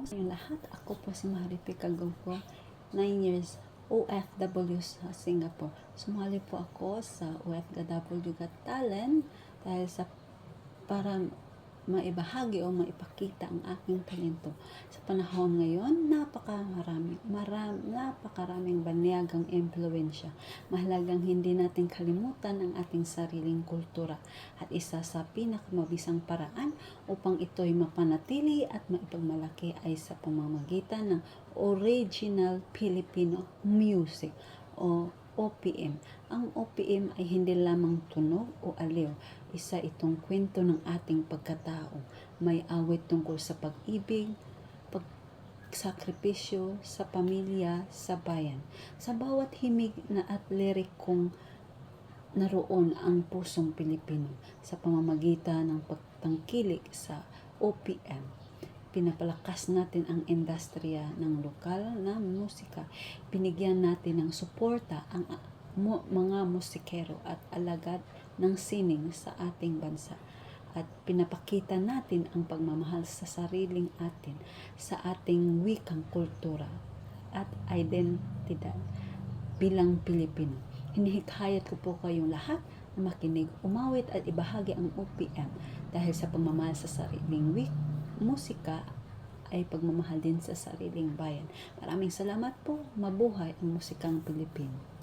Yung lahat, ako po si Maripi Cagupo, 9 years OFW sa Singapore. Sumali po ako sa OFW Got Talent dahil sa para maibahagi o maipakita ang aking talento. Sa panahon ngayon, napakaraming banyagang impluwensya. Mahalagang hindi natin kalimutan ang ating sariling kultura at isa sa pinakamabisang paraan upang ito'y mapanatili at maipagmalaki ay sa pamamagitan ng original Filipino music o OPM. Ang OPM ay hindi lamang tunog o aliw. Isa itong kwento ng ating pagkatao. May awit tungkol sa pag-ibig, pagsakripisyo, sa pamilya, sa bayan. Sa bawat himig na at lirikong naroon ang pusong Pilipino sa pamamagitan ng pagtangkilik sa OPM. Pinapalakas natin ang industriya ng lokal na musika. Binigyan natin ng suporta ang mga musikero at alagad ng sining sa ating bansa. At pinapakita natin ang pagmamahal sa sariling atin, sa ating wikang kultura at identidad bilang Pilipino. Hinihikayat ko po kayong lahat na makinig, umawit at ibahagi ang OPM dahil sa pagmamahal sa sariling musika ay pagmamahal din sa sariling bayan. Maraming salamat po. Mabuhay ang musikang Pilipino.